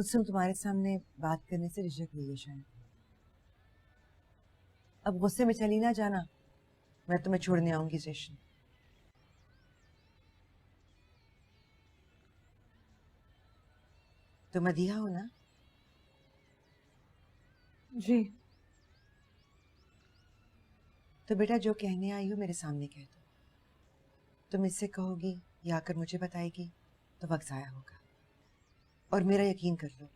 कुसुम तुम्हारे सामने बात करने से झिझक रही है शायद। अब गुस्से में चली ना जाना, मैं तुम्हें छोड़ने आऊंगी स्टेशन। तुम मदीहा हो ना? जी। तो बेटा जो कहने आई हो मेरे सामने कह दो। तुम इससे कहोगी या आकर मुझे बताएगी तो वक्त जाया होगा। और मेरा यकीन कर लो,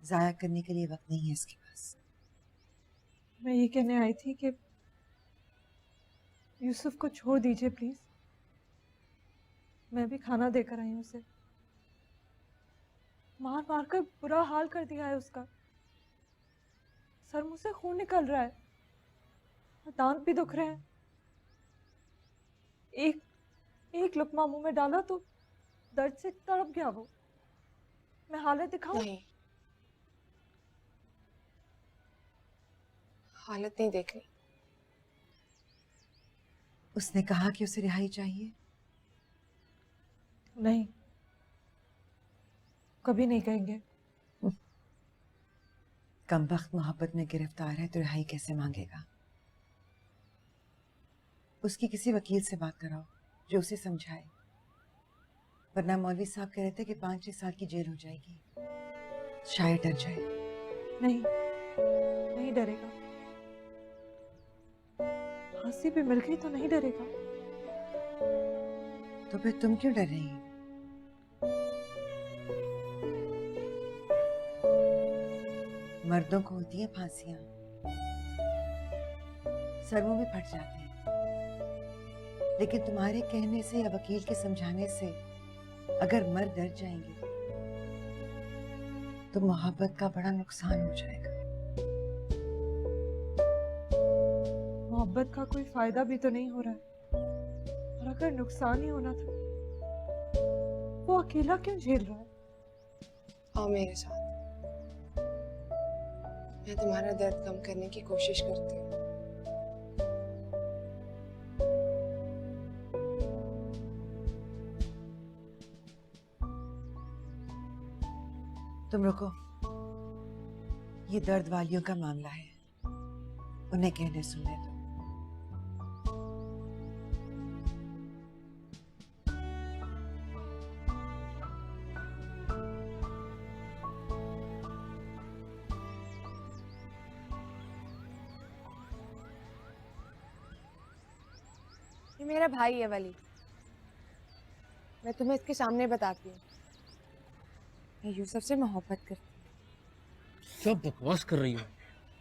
जाया करने के लिए वक्त नहीं है इसके पास। मैं ये कहने आई थी कि यूसुफ को छोड़ दीजिए प्लीज। मैं भी खाना देकर आई हूँ उसे। मार मार कर बुरा हाल कर दिया है उसका। सर मुंह से खून निकल रहा है और दांत भी दुख रहे हैं। एक एक लुकमा मुंह में डाला तो दर्द से तड़प गया वो। मैं हालत दिखाऊं? नहीं, हालत नहीं देखनी। उसने कहा कि उसे रिहाई चाहिए। नहीं, कभी नहीं कहेंगे। कमबख्त मोहब्बत में गिरफ्तार है तो रिहाई कैसे मांगेगा? उसकी किसी वकील से बात कराओ जो उसे समझाए, वरना मौलवी साहब कह रहे थे कि 5-6 साल की जेल हो जाएगी। शायद डर जाए। नहीं, नहीं डरेगा। फांसी भी मिल गई तो नहीं डरेगा। तो फिर तुम क्यों डर रही हो? मर्दों को होती है फांसियां, सर मुंह भी फट जाते हैं। लेकिन तुम्हारे कहने से या वकील के समझाने से अगर मर्द डर जाएंगे तो मोहब्बत का बड़ा नुकसान हो जाएगा। मोहब्बत का कोई फायदा भी तो नहीं हो रहा है, और अगर नुकसान ही होना था वो अकेला क्यों झेल रहा है? आओ मेरे साथ, मैं तुम्हारा दर्द कम करने की कोशिश करती हूँ। तुम रुको, ये दर्द वालियों का मामला है, उन्हें कहने सुनने दो। ये मेरा भाई है वली। मैं तुम्हें इसके सामने बताती हूँ, मैं यूसुफ से मोहब्बत करती हूँ। क्या बकवास कर रही हो?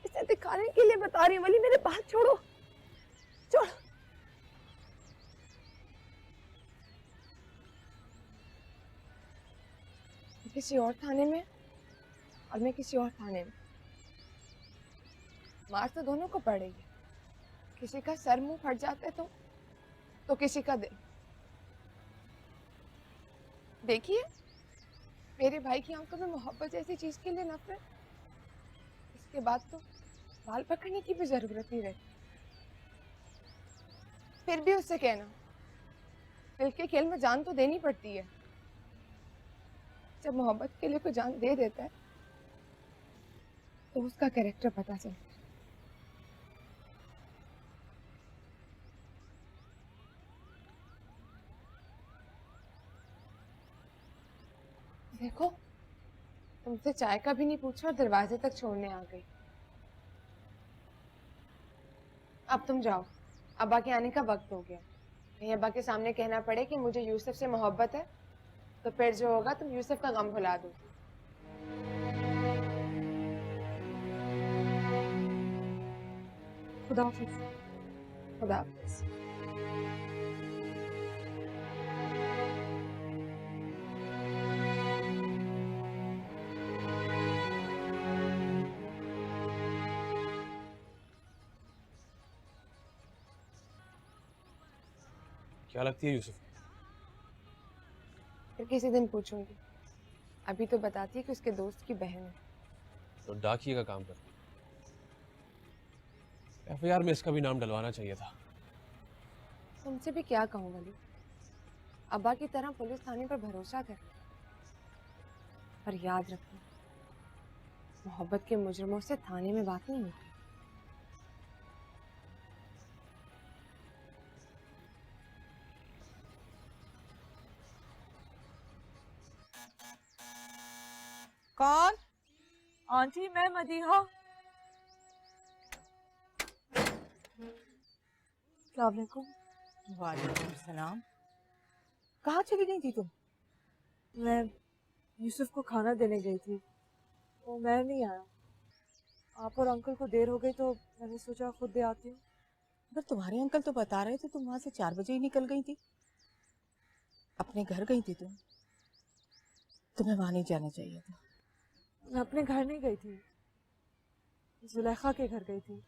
इसे दिखाने के लिए बता रही हूँ वली, मेरे बात छोड़ो, छोड़ो। किसी और थाने में और मैं किसी और थाने में। मार तो दोनों को पड़ेगी। किसी का सर मुंह फट जाता है तो किसी का दिल। देखिए, मेरे भाई की आंखों में मोहब्बत जैसी चीज के लिए नफरत। इसके बाद तो बाल पकड़ने की भी जरूरत नहीं रही। फिर भी उससे कहना, दिल के खेल में जान तो देनी पड़ती है। जब मोहब्बत के लिए कोई जान दे देता है तो उसका कैरेक्टर पता चलता है। देखो, तुमसे चाय का भी नहीं पूछा और दरवाजे तक छोड़ने आ गई। अब तुम जाओ, अब्बा के आने का वक्त हो गया। कहीं अब्बा के सामने कहना पड़े कि मुझे यूसुफ से मोहब्बत है, तो फिर जो होगा तुम यूसुफ का गम भुला दो। खुदा हाफिज। खुदा हाफिज। क्या लगती है यूसुफ? फिर किसी दिन पूछूंगी। अभी तो बताती है कि उसके दोस्त की बहन है। तो डाकिए का काम करती है। एफआईआर में इसका भी नाम डलवाना चाहिए था। तुमसे भी क्या कहूँ वली, अब्बा की तरह पुलिस थाने पर भरोसा कर। पर याद रखना, मोहब्बत के मुजरिमों से थाने में बात नहीं होती। कौन? आंटी, मैं मदीहा। अस्सलाम वालेकुम। वालेकुम सलाम। कहाँ चली गई थी तुम? मैं यूसुफ को खाना देने गई थी, वो मैं नहीं आया। आप और अंकल को देर हो गई तो मैंने सोचा खुद दे आती हूँ। पर तुम्हारे अंकल तो बता रहे थे तुम वहां से 4 बजे ही निकल गई थी। अपने घर गई थी तुम? तुम्हें वहां नहीं जाना चाहिए था। मैं अपने घर नहीं गई थी, जुलेखा के घर गई थी।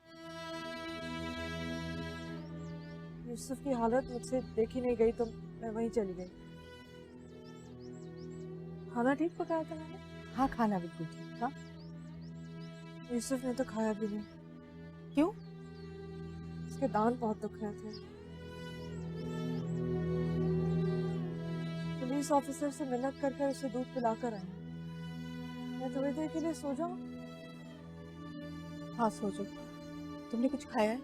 यूसुफ की हालत मुझसे देखी नहीं गई तो मैं वहीं चली गई। खाना ठीक पकाया था मैंने। हाँ, खाना बिल्कुल ठीक था। यूसुफ ने तो खाया भी नहीं। क्यों? उसके दांत बहुत दुख रहे थे। पुलिस ऑफिसर से मिन्नत कर उसे दूध पिलाकर आई। मैं थोड़ी देर के लिए सो जाऊं? हाँ, सो जाओ। तुमने कुछ खाया है?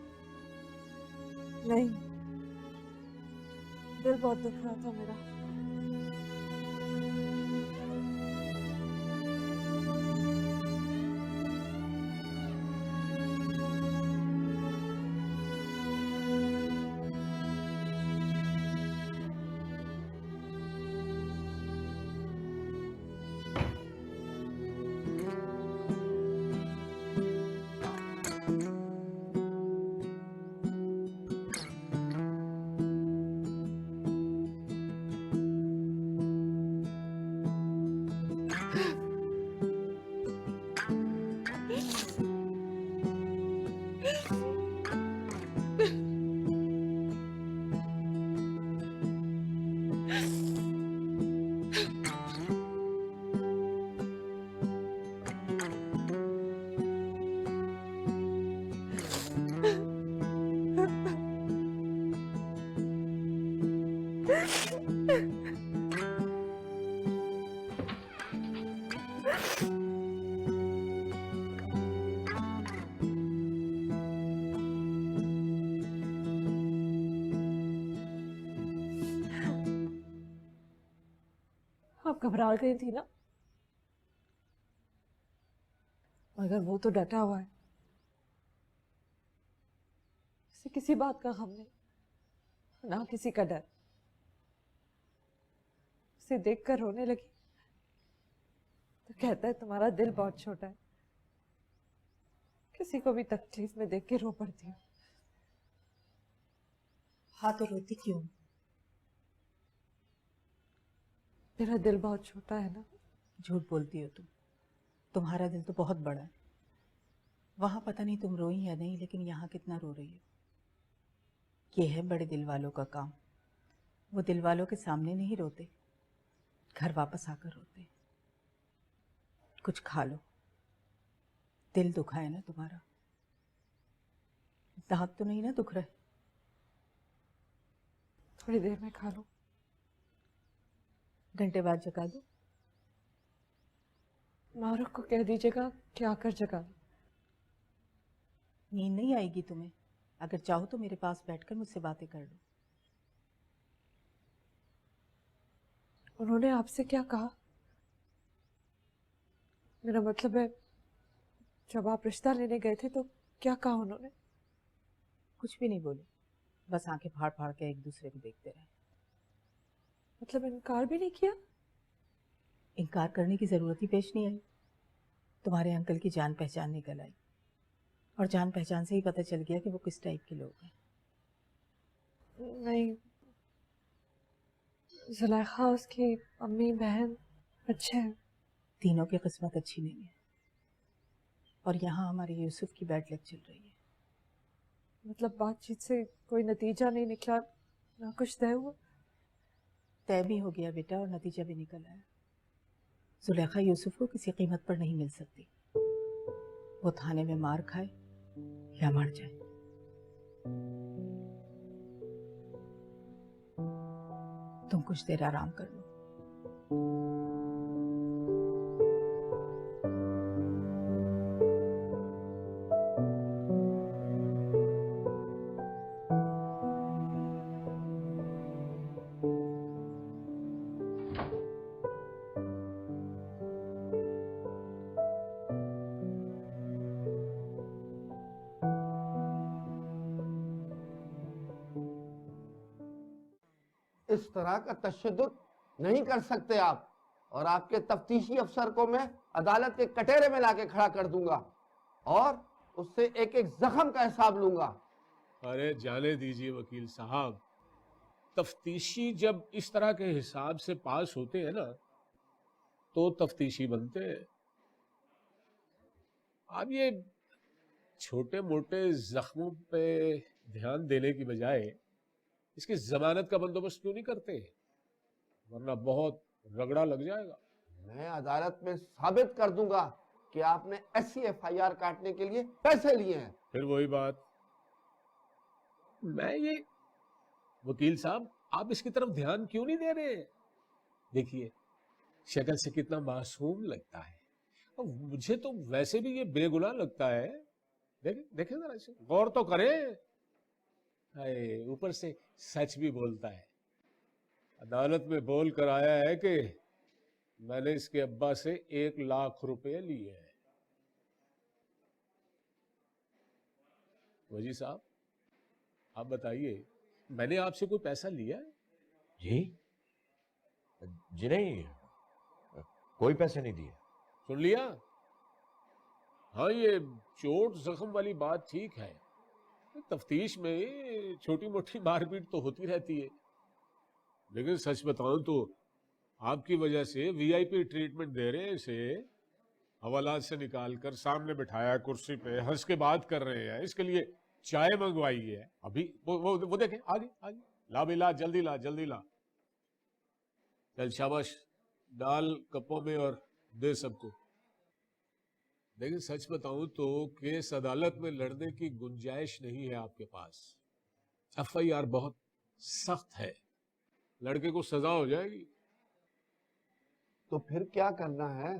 नहीं, दिल बहुत दुख रहा था मेरा। आप घबरा गई थी ना, मगर वो तो डटा हुआ है। उसे किसी बात का गम नहीं, ना किसी का डर। उसे देखकर रोने लगी तो कहता है तुम्हारा दिल बहुत छोटा है। किसी को भी तकलीफ में देख के रो पड़ती हूँ। हाँ, तो रोती क्यों? मेरा दिल बहुत छोटा है ना। झूठ बोलती हो तुम। तुम्हारा दिल तो बहुत बड़ा है। वहां पता नहीं तुम रोई या नहीं, लेकिन यहाँ कितना रो रही हो। ये है बड़े दिल वालों का काम। वो दिल वालों के सामने नहीं रोते, घर वापस आकर रोते। कुछ खा लो। दिल दुखा है ना तुम्हारा। दांत तो नहीं ना दुख रहे? थोड़ी देर में खा लो। घंटे बाद जगा दो। मारूख को कह दीजिएगा कि आकर जगा दो। नींद नहीं आएगी तुम्हें? अगर चाहो तो मेरे पास बैठकर मुझसे बातें कर लो। उन्होंने आपसे क्या कहा? मेरा मतलब है, जब आप रिश्ता लेने गए थे तो क्या कहा उन्होंने? कुछ भी नहीं बोले, बस आंखें फाड़ फाड़ के एक दूसरे को देखते रहे। मतलब इनकार भी नहीं किया? इनकार करने की जरूरत ही पेश नहीं आई। तुम्हारे अंकल की जान पहचान निकल आई, और जान पहचान से ही पता चल गया कि वो किस टाइप के लोग हैं। नहीं, जुलेखा, उसकी अम्मी बहन अच्छे हैं। तीनों की किस्मत अच्छी नहीं है, और यहाँ हमारे यूसुफ की बैड लक चल रही है। मतलब बातचीत से कोई नतीजा नहीं निकला, ना कुछ तय हुआ? तय भी हो गया बेटा, और नतीजा भी निकल आया। जुलेखा यूसुफ को किसी कीमत पर नहीं मिल सकती। वो थाने में मार खाए या मर जाए। तुम कुछ देर आराम कर लो। इस तरह का तशद्दुद नहीं कर सकते आप, और आपके तफ्तीशी अफसर को मैं अदालत के कटहरे में लाके खड़ा कर दूंगा और उससे एक एक जख्म का हिसाब लूंगा। अरे जाने दीजिए वकील साहब, तफ्तीशी जब इस तरह के हिसाब से पास होते हैं ना तो तफ्तीशी बनते हैं। आप ये छोटे मोटे जख्मों पे ध्यान देने की बजाय इसकी जमानत का बंदोबस्त क्यों नहीं करते, वरना बहुत रगड़ा लग जाएगा। मैं अदालत में साबित कर दूंगा कि आपने ऐसी FIR काटने के लिए पैसे लिए हैं। फिर वही बात, मैं ये वकील साहब आप इसकी तरफ ध्यान क्यों नहीं दे रहे? देखिए शक्ल से कितना मासूम लगता है, और मुझे तो वैसे भी ये बेगुनाह लगता है। देखें देखें जरा इसे, गौर तो करें। हाय, ऊपर से सच भी बोलता है। अदालत में बोल कर आया है कि मैंने इसके अब्बा से 1 लाख रुपए लिए हैं। वजी साहब आप बताइए, मैंने आपसे कोई पैसा लिया है? जी नहीं, कोई पैसे नहीं दिए। सुन लिया? हाँ, ये चोट जख्म वाली बात ठीक है, तफ्तीश में छोटी मोटी मारपीट तो होती रहती है, लेकिन सच बताऊं तो आपकी वजह से VIP ट्रीटमेंट दे रहे हैं इसे, हवालात से निकाल कर सामने बिठाया कुर्सी पे, हंस के बात कर रहे हैं, इसके लिए चाय मंगवाई है। अभी वो देखें, आगे आगे, ला भी ला, जल्दी ला जल्दी ला। चल शाबाश, डाल कपों में और दे सबको। लेकिन सच बताऊं तो केस अदालत में लड़ने की गुंजाइश नहीं है आपके पास। FIR बहुत सख्त है, लड़के को सजा हो जाएगी। तो फिर क्या करना है?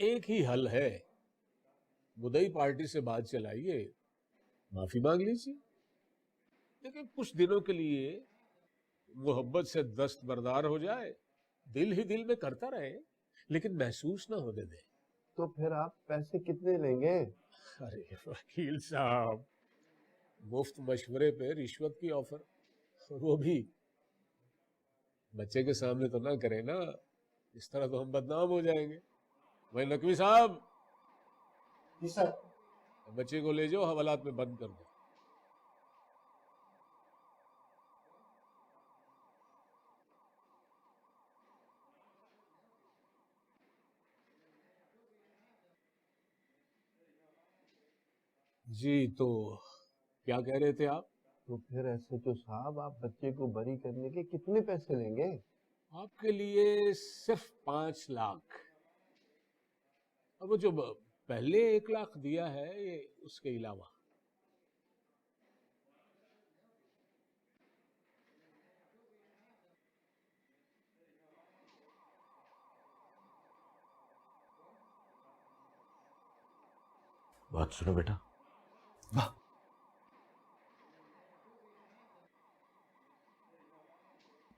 एक ही हल है, मुदई पार्टी से बात चलाइए, माफी मांग लीजिए। लेकिन कुछ दिनों के लिए मोहब्बत से दस्तबरदार हो जाए, दिल ही दिल में करता रहे, लेकिन महसूस ना होने दे। तो फिर आप पैसे कितने लेंगे? अरे वकील साहब, मुफ्त मशवरे पे रिश्वत की ऑफर, वो भी बच्चे के सामने तो ना करें ना, इस तरह तो हम बदनाम हो जाएंगे। भाई नकवी साहब, जी सर। बच्चे को ले जाओ, हवालात में बंद कर दो। जी, तो क्या कह रहे थे आप? तो फिर SHO साहब, आप बच्चे को बरी करने के कितने पैसे लेंगे? आपके लिए सिर्फ 5 लाख। अब वो जो पहले 1 लाख दिया है, ये उसके अलावा। बात सुनो बेटा। वाह,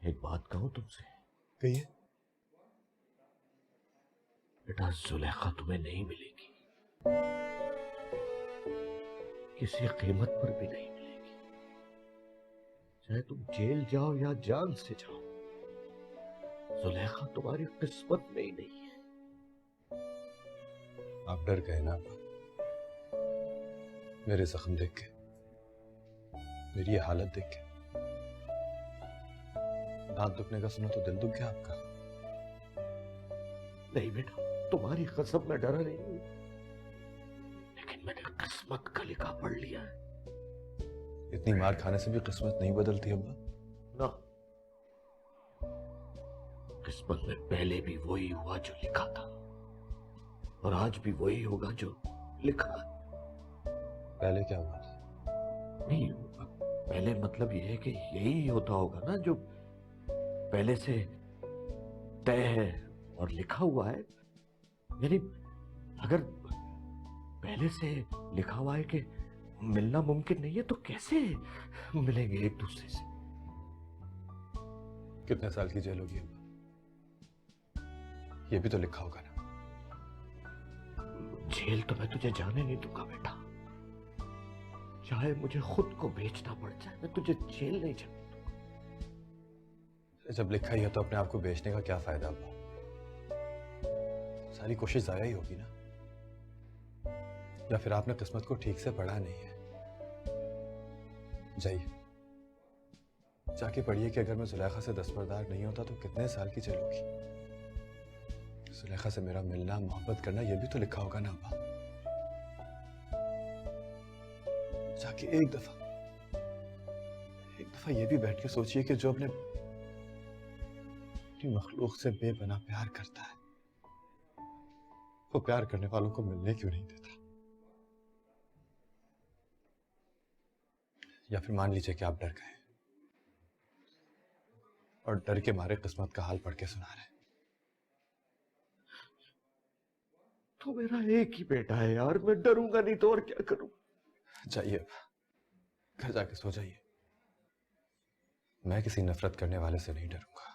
एक बात कहूं तुमसे? कहिए। बेटा, जुलेखा तुम्हें नहीं मिलेगी, किसी कीमत पर भी नहीं मिलेगी। चाहे तुम जेल जाओ या जान से जाओ, जुलेखा तुम्हारी किस्मत में ही नहीं है। आप डर गए ना मेरे जख्म देख के, मेरी ये हालत देख के। दांत दुखने का सुना तो दिल दुख गया आपका? नहीं बेटा, तुम्हारी कसम में डरा नहीं हूं, लेकिन मैंने किस्मत का लिखा पढ़ लिया है। इतनी मार खाने से भी किस्मत नहीं बदलती अब्बा। ना, किस्मत में पहले भी वही हुआ जो लिखा था, और आज भी वही होगा जो लिखा। पहले क्या हुआ था? नहीं, पहले मतलब यह है कि यही होता होगा ना जो पहले से तय है और लिखा हुआ है। यानी अगर पहले से लिखा हुआ है कि मिलना मुमकिन नहीं है, तो कैसे मिलेंगे एक दूसरे से? कितने साल की जेल होगी अब्बा? ये भी तो लिखा होगा ना। जेल तो मैं तुझे जाने नहीं दूंगा बेटा, चाहे मुझे खुद को बेचना पड़ जाए, मैं तुझे जेल नहीं जाने दूंगा। जब लिखा ही है तो अपने आप को बेचने का क्या फायदा अब्बा? सारी कोशिश जाया ही होगी ना। या फिर आपने किस्मत को ठीक से पढ़ा नहीं है। जाइए, जाके पढ़िए कि अगर मैं जुलेखा से दस्तबरदार नहीं होता तो कितने साल की चलूंगी। जुलेखा से मेरा मिलना, मोहब्बत करना, यह भी तो लिखा होगा ना अब्बा। जाके एक दफा ये भी बैठ के सोचिए कि जो अपनी मखलूक से बेपनाह प्यार करता है, वो प्यार करने वालों को मिलने क्यों नहीं देता? या फिर मान लीजिए कि आप डर गए और डर के मारे किस्मत का हाल पढ़ के सुना रहे। तो मेरा एक ही बेटा है यार, मैं डरूंगा नहीं तो और क्या करूं? जाइए अब, घर जाके सो जाइए। मैं किसी नफरत करने वाले से नहीं डरूंगा।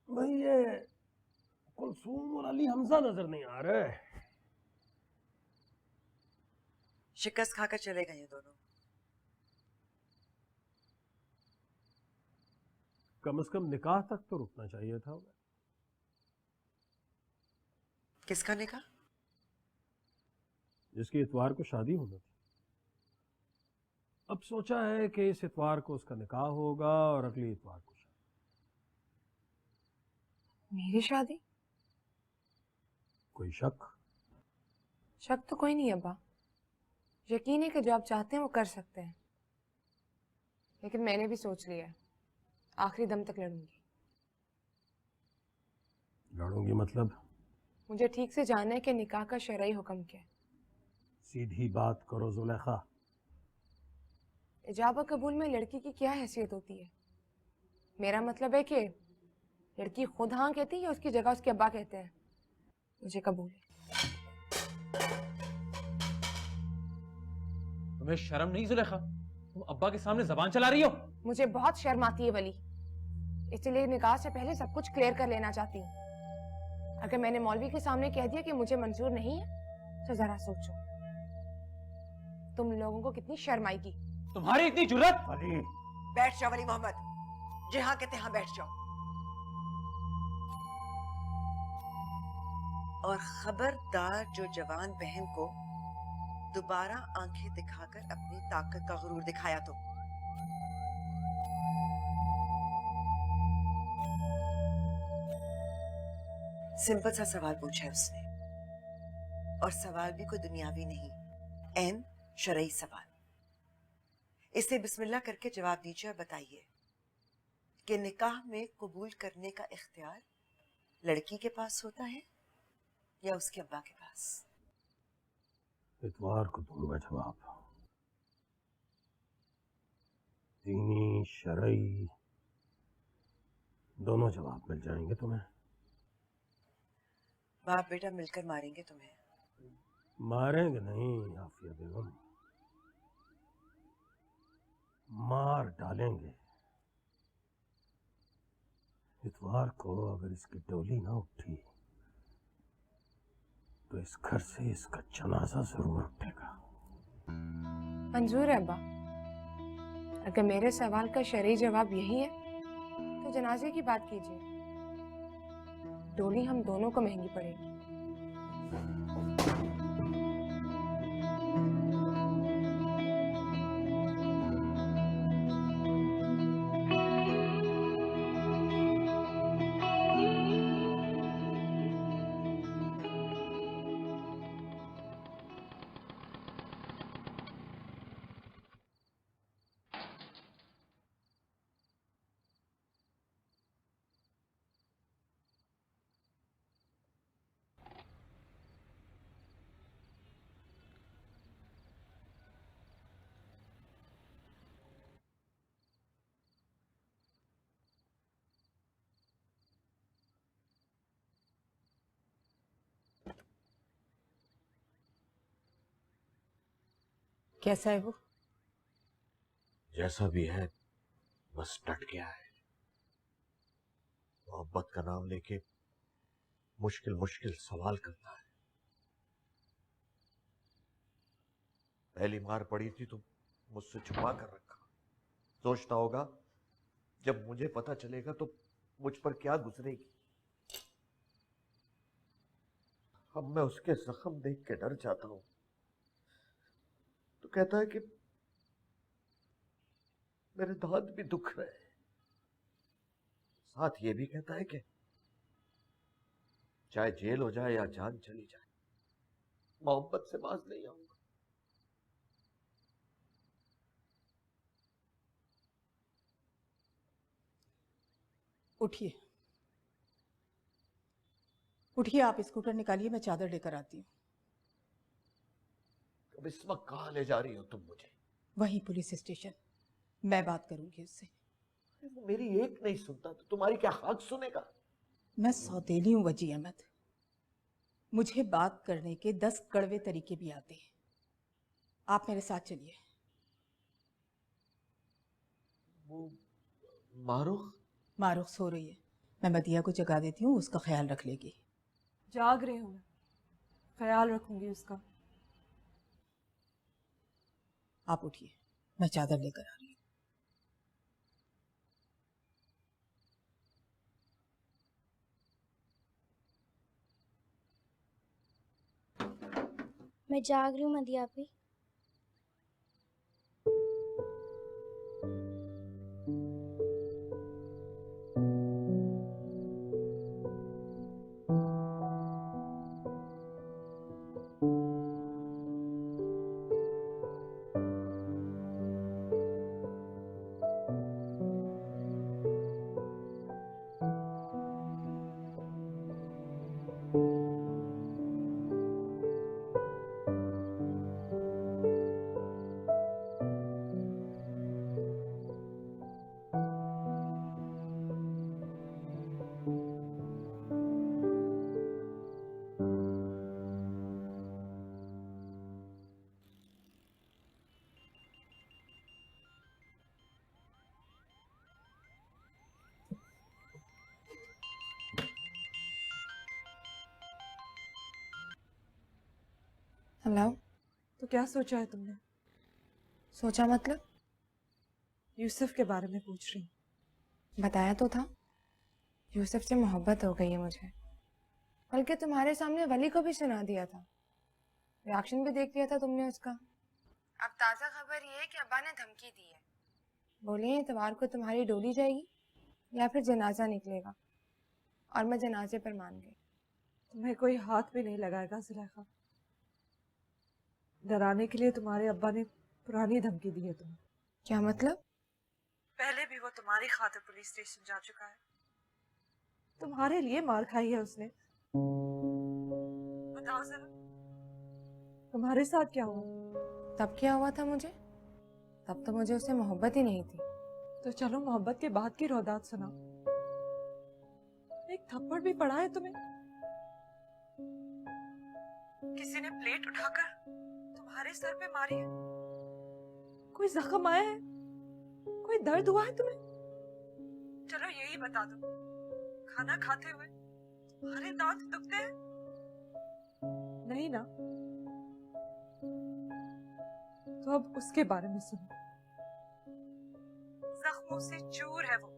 भाई ये कुलसूम और अली हमजा नजर नहीं आ रहे। शिकस्त खाकर चले गए ये दोनों। कम से कम निकाह तक तो रुकना चाहिए था। किसका निकाह? जिसकी इतवार को शादी होनी थी। अब सोचा है कि इस इतवार को उसका निकाह होगा और अगली इतवार को शादी। मेरी शादी? कोई शक? शक तो कोई नहीं अब्बा। यकीन है कि जो आप चाहते हैं वो कर सकते हैं। लेकिन मैंने भी सोच लिया है, आखिरी दम तक लड़ूंगी। लड़ूंगी मतलब? मुझे ठीक से जानना है कि निकाह का शरई हुक्म क्या है। सीधी बात करो जुलेखा। इजाबा कबूल में लड़की की क्या हैसियत होती है? मेरा मतलब है कि लड़की खुद हाँ कहती है या उसकी जगह उसके अब्बा कहते हैं? मुझे कबूल है। तुम्हें शर्म नहीं जुलेखा? तुम अब्बा के सामने जबान चला रही हो? मुझे बहुत शर्म आती है वली, इसलिए निकाह से पहले सब कुछ क्लियर कर लेना चाहती हूँ। अगर मैंने मौलवी के सामने कह दिया कि मुझे मंजूर नहीं है तो जरा सोचो, तुम लोगों को कितनी शर्म आएगी। तुम्हारी इतनी जुर्रत? अली बैठ जाओ वली मोहम्मद, जहां कहते हाँ बैठ जाओ। और खबरदार जो जवान बहन को दोबारा आंखें दिखाकर अपनी ताकत का गुरूर दिखाया तो। सिंपल सा सवाल पूछा है उसने, और सवाल भी कोई दुनियावी नहीं, एन शरई सवाल। इसे बिस्मिल्लाह करके जवाब दीजिए और बताइए कि निकाह में कबूल करने का इख्तियार लड़की के पास होता है या उसके अब्बा के पास? इतवार को दूंगा जवाब। दीनी शरई दोनों जवाब मिल जाएंगे तुम्हें। बाप बेटा मिलकर मारेंगे तुम्हें। मारेंगे नहीं आफिया बेगम, मार डालेंगे। इतवार को अगर इसकी डोली ना उठी तो इस घर से इसका जनाजा जरूर उठेगा। मंजूर है अब्बा। अगर मेरे सवाल का शरई जवाब यही है तो जनाजे की बात कीजिए। डोली हम दोनों को महंगी पड़ेगी। कैसा है वो? जैसा भी है बस डट गया है। मोहब्बत का नाम लेके मुश्किल मुश्किल सवाल करता है। पहली मार पड़ी थी तो मुझसे छुपा कर रखा। सोचता होगा जब मुझे पता चलेगा तो मुझ पर क्या गुजरेगी। अब मैं उसके जख्म देख के डर जाता हूं। तो कहता है कि मेरे दांत भी दुख रहे हैं। साथ ये भी कहता है कि चाहे जेल हो जाए या जान चली जाए, मोहब्बत से बाज नहीं आऊंगा। उठिए, उठिए, आप स्कूटर निकालिए, मैं चादर लेकर आती हूँ। अब इस वक्त कहां ले जा रही हो तुम मुझे? वही पुलिस स्टेशन, मैं बात करूंगी उससे। वो मेरी एक नहीं सुनता तो तुम्हारी क्या हक सुनेगा? मैं सौतेली हूँ वजी अहमद, मुझे बात करने के 10 कड़वे तरीके भी आते हैं। आप मेरे साथ चलिए। वो मारूख? मारूख सो रही है, मैं मदिया को जगा देती हूँ, उसका ख्याल रख लेगी। जाग रही हूँ मैं, ख्याल रखूंगी उसका। आप उठिए, मैं चादर लेकर आ रही हूँ। मैं जाग रही हूँ मदिया भी। हेलो। तो क्या सोचा है तुमने? सोचा मतलब? यूसुफ के बारे में पूछ रही हूँ। बताया तो था, यूसुफ से मोहब्बत हो गई है मुझे। बल्कि तुम्हारे सामने वली को भी सुना दिया था, रिएक्शन भी देख लिया था तुमने उसका। अब ताज़ा खबर ये है कि अब्बा ने धमकी दी है, बोले इतवार को तुम्हारी डोली जाएगी या फिर जनाजा निकलेगा, और मैं जनाजे पर मान गई। तुम्हें कोई हाथ भी नहीं लगाएगा जुलेखा। डराने के लिए तुम्हारे अब्बा ने पुरानी धमकी दी है तुम्हें। क्या मतलब? पहले भी वो तुम्हारी खातिर पुलिस स्टेशन जा चुका है, तुम्हारे लिए मार खाई है उसने। बताओ जरा, तुम्हारे साथ क्या हुआ? तब क्या हुआ था मुझे? तब तो मुझे उससे मोहब्बत ही नहीं थी। तो चलो मोहब्बत के बाद की रौदात सुना। एक थप्पड़ भी पड़ा है तुम्हें? किसी ने प्लेट उठाकर तुम्हारे सर पे मारी है? कोई जख्म आया है? कोई दर्द हुआ है तुम्हें? चलो यही बता दो, खाना खाते हुए तुम्हारे दांत दुखते हैं? नहीं ना? तो अब उसके बारे में सुनो। जख्मों से चूर है वो,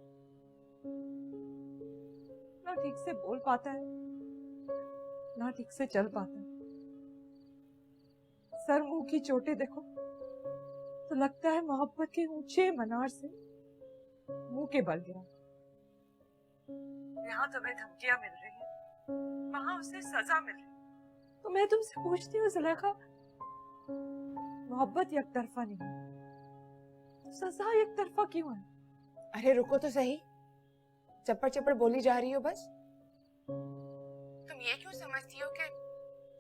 ना ठीक से बोल पाता है ना ठीक से चल पाता है। सर मुंह की चोटें देखो तो लगता है मोहब्बत के ऊंचे मनार से मुंह के बल गिरा। यहाँ तुम्हें धमकियां मिल रही हैं, वहां उसे सजा मिल रही है। तो मैं तुमसे पूछती हूँ जुलेखा, मोहब्बत एक तरफा नहीं है तो सजा एक तरफा क्यों है? अरे रुको तो सही, चप्पड़ चप्पड़ बोली जा रही हो बस। तुम ये क्यों समझती हो कि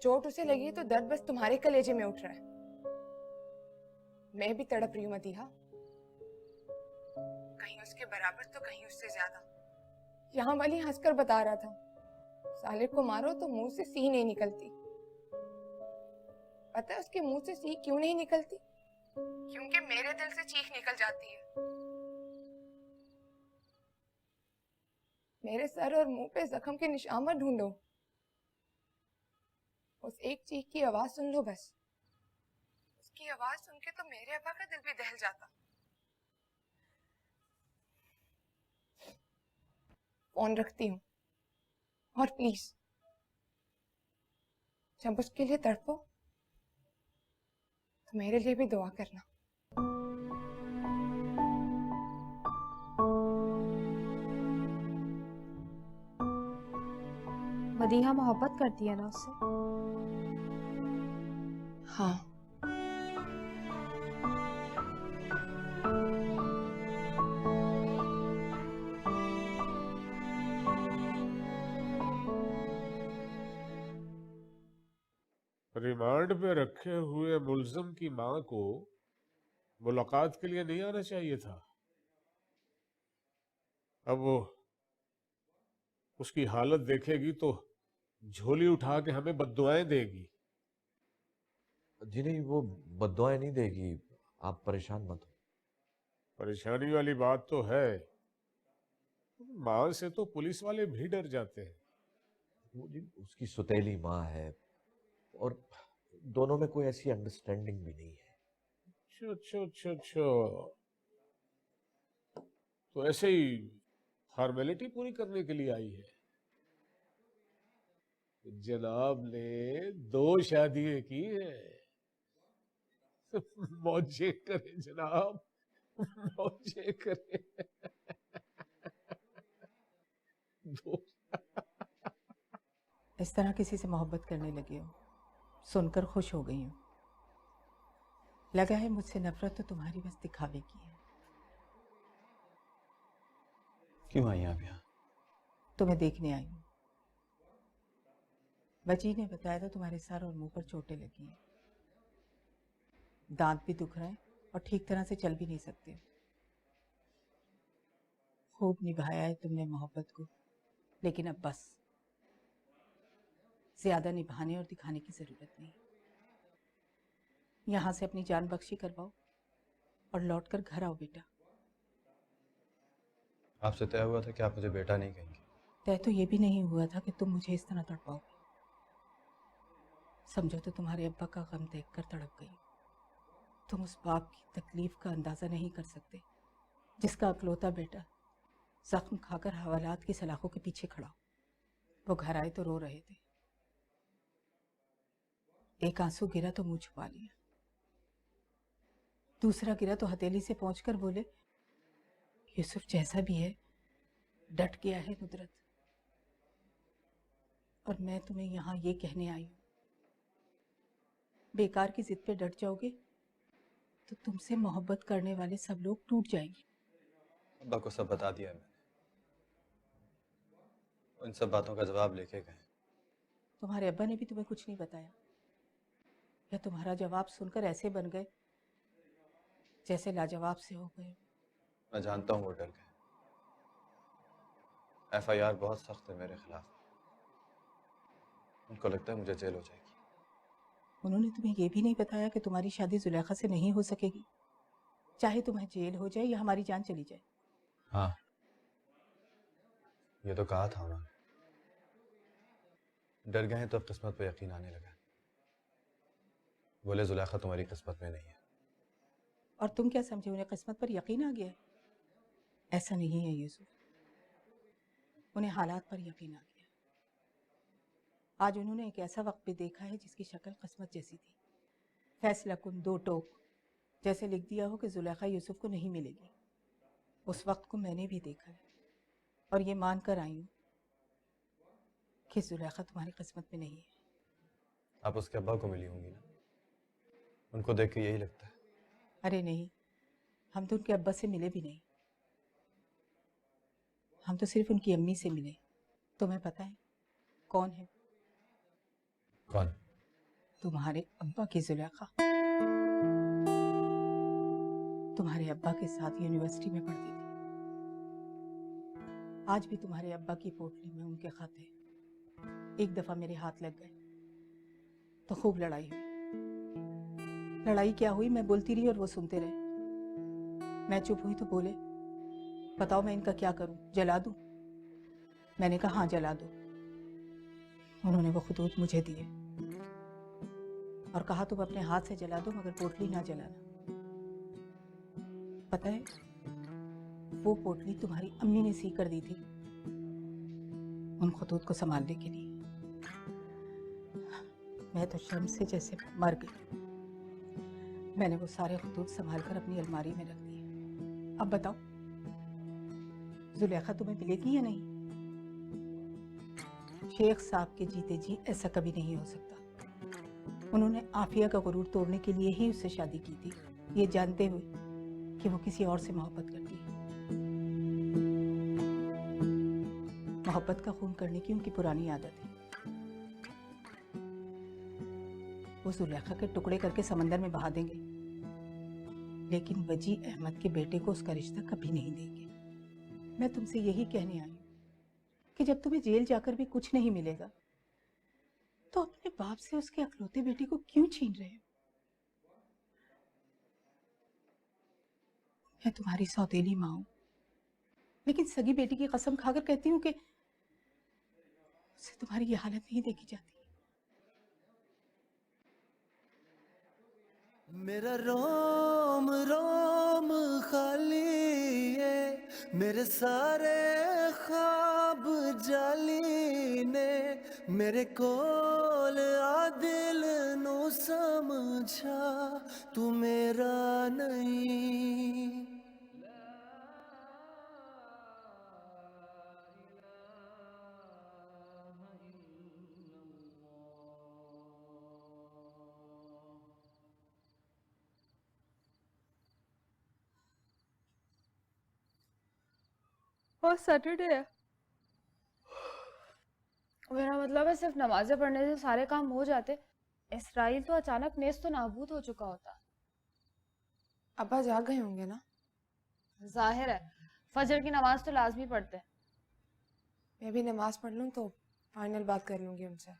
चोट उसे लगी है तो दर्द बस तुम्हारे कलेजे में उठ रहा है? मैं भी तड़प रही हूँ मदीहा, कहीं उसके बराबर तो कहीं उससे ज्यादा। यहाँ वाली हंसकर बता रहा था, साले को मारो तो मुंह से सी नहीं निकलती। पता है उसके मुंह से सी क्यों नहीं निकलती? क्योंकि मेरे दिल से चीख निकल जाती है। मेरे सर और मुंह पे जख्म के निशान मत ढूंढो, उस एक चीख की आवाज सुन लो बस। उसकी आवाज सुन के तो मेरे अब्बा का दिल भी दहल जाता। फोन रखती हूँ, और प्लीज जब उसके लिए तड़पो तो मेरे लिए भी दुआ करना। मदीहा मोहब्बत करती है ना उससे? हाँ। रिमांड पे रखे हुए मुलजिम की मां को मुलाकात के लिए नहीं आना चाहिए था। अब वो उसकी हालत देखेगी तो झोली उठा के हमें बद्दुआएं देगी। जी नहीं, वो बद्दुआएं नहीं देगी, आप परेशान मत हो। परेशानी वाली बात तो है, मां से तो पुलिस वाले भी डर जाते हैं। वो जी उसकी सुतेली माँ है, और दोनों में कोई ऐसी अंडरस्टैंडिंग भी नहीं है। अच्छा अच्छा अच्छा अच्छा, तो ऐसे ही फॉर्मेलिटी पूरी करने के लिए आई है। जनाब ने 2 शादियां की हैं। मौजे करे जनाब, मौजे करे। 2। इस तरह किसी से मोहब्बत करने लगे हो, सुनकर खुश हो गई हूँ। लगा है मुझसे नफरत तो तुम्हारी बस दिखावे की है। क्यों आई आप यहाँ? तुम्हें देखने आई हूँ। बची ने बताया था तुम्हारे सर और मुंह पर चोटें लगी हैं, दांत भी दुख रहे हैं और ठीक तरह से चल भी नहीं सकते। खूब निभाया है तुमने मोहब्बत को, लेकिन अब बस, ज्यादा निभाने और दिखाने की जरूरत नहीं। यहां से अपनी जान बख्शी करवाओ और लौटकर घर आओ बेटा। आपसे तय हुआ था कि आप मुझे बेटा नहीं कहेंगे। तय तो ये भी नहीं हुआ था कि तुम मुझे इस तरह तड़पाओगे। समझो तो तुम्हारे अब्बा का गम देखकर तड़प गई। तुम उस बाप की तकलीफ का अंदाजा नहीं कर सकते जिसका अकलौता बेटा जख्म खाकर हवालात की सलाखों के पीछे खड़ा हो। वो घर आए तो रो रहे थे, एक आंसू गिरा तो मुंह छुपा लिया, दूसरा गिरा तो हथेली से पहुंचकर बोले, यूसुफ जैसा भी है डट गया है नुदरत। और मैं तुम्हें यहां ये कहने आई हूं, बेकार की जिद पे डट जाओगे तो तुमसे मोहब्बत करने वाले सब लोग टूट जाएंगे। अब्बा को सब बता दिया है मैंने, उन सब बातों का जवाब लेके गए। तुम्हारे अब्बा ने भी तुम्हें कुछ नहीं बताया, या तुम्हारा जवाब सुनकर ऐसे बन गए जैसे लाजवाब से हो गए। मैं जानता हूँ वो डर गए। FIR बहुत सख्त है मेरे खिलाफ। उनको लगता है मुझे जेल हो जाएगी। उन्होंने तुम्हें ये भी नहीं बताया कि तुम्हारी शादी जुलेखा से नहीं हो सकेगी, चाहे तुम्हें जेल हो जाए या हमारी जान चली जाए। हाँ, ये तो कहा था उन्होंने। डर गए हैं तो अब किस्मत पे यकीन आने लगा। बोले जुलेखा तुम्हारी किस्मत में नहीं है। और तुम क्या समझे उन्हें किस्मत पर यकीन आ गया है? ऐसा नहीं है यूसुफ, उन्हें हालात पर यकीन आ गया। आज उन्होंने एक ऐसा वक्त भी देखा है जिसकी शक्ल किस्मत जैसी थी। फैसला कुन 2 टोक जैसे लिख दिया हो कि जुलेखा यूसुफ को नहीं मिलेगी। उस वक्त को मैंने भी देखा है और ये मान कर आई हूँ कि जुलेखा तुम्हारी किस्मत में नहीं है। आप उसके अब्बा को मिली होंगी ना, उनको देख के यही लगता है। अरे नहीं, हम तो उनके अब्बा से मिले भी नहीं, हम तो सिर्फ उनकी अम्मी से मिले। तुम्हें पता है कौन है? कौन? तुम्हारे अब्बा की जुलेखा। तुम्हारे अब्बा के साथ यूनिवर्सिटी में पढ़ती थी। आज भी तुम्हारे अब्बा की पोटली में उनके खत है। एक दफा मेरे हाथ लग गए तो खूब लड़ाई हुई। लड़ाई क्या हुई, मैं बोलती रही और वो सुनते रहे। मैं चुप हुई तो बोले, बताओ मैं इनका क्या करूं, जला दूं? मैंने कहा हाँ जला दो। उन्होंने वो खतूत मुझे दिए और कहा तुम अपने हाथ से जला दो मगर पोटली ना जलाना। पता है, वो पोटली तुम्हारी अम्मी ने सी कर दी थी उन खतूत को संभालने के लिए। मैं तो शर्म से जैसे मर गई। मैंने वो सारे खतूत संभाल कर अपनी अलमारी में रख दिए। अब बताओ जुलेखा तुम्हें मिलेगी या नहीं? शेख साहब के जीते जी ऐसा कभी नहीं हो सकता। उन्होंने आफिया का गुरूर तोड़ने के लिए ही उससे शादी की थी, ये जानते हुए कि वो किसी और से मोहब्बत करती है। मोहब्बत का खून करने की उनकी पुरानी आदत है। वो जुलेखा के टुकड़े करके समंदर में बहा देंगे, लेकिन वजी अहमद के बेटे को उसका रिश्ता कभी नहीं देंगे। मैं तुमसे यही कहने आई हूं कि जब तुम्हें जेल जाकर भी कुछ नहीं मिलेगा तो अपने बाप से उसके अकलौते बेटे को क्यों छीन रहे हो? मैं तुम्हारी सौतेली मां हूं, लेकिन सगी बेटी की कसम खाकर कहती हूँ कि उससे तुम्हारी ये हालत नहीं देखी जाती। मेरा रोम रोम खाली है, मेरे सारे ख्वाब जाली ने, मेरे कोल आ दिल नो समझा तू मेरा नहीं। और सैटरडे है। मेरा मतलब है सिर्फ नमाजें पढ़ने से सारे काम हो जाते। इसराइल तो अचानक नेस्त तो नाबूद हो चुका होता। अब्बा जाग गए होंगे ना? जाहिर है, फजर की नमाज तो लाजमी पढ़ते हैं। मैं भी नमाज पढ़ लूं तो फाइनल बात कर लूंगी उनसे।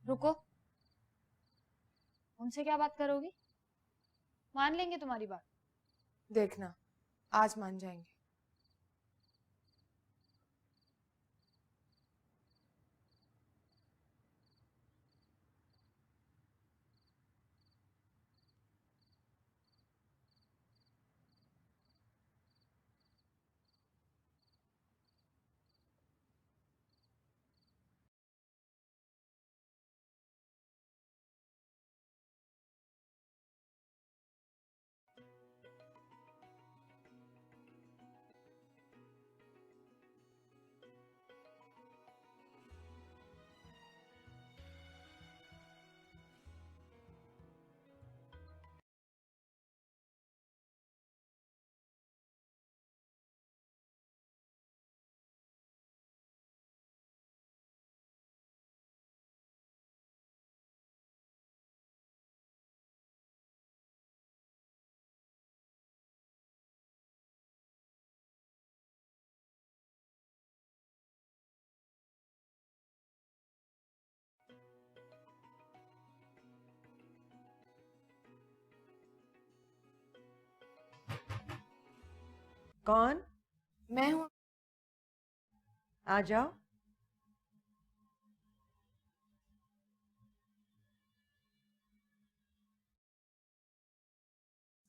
रुको, उनसे क्या बात करोगी? मान लेंगे तुम्हारी बात? देखना, आज मान जाएंगे। कौन? मैं हूँ। आ जाओ।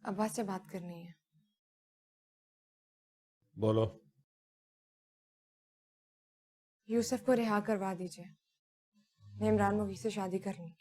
अब्बा से बात करनी है। बोलो। यूसुफ को रिहा करवा दीजिए। मैं इमरान मुगी से शादी करनी।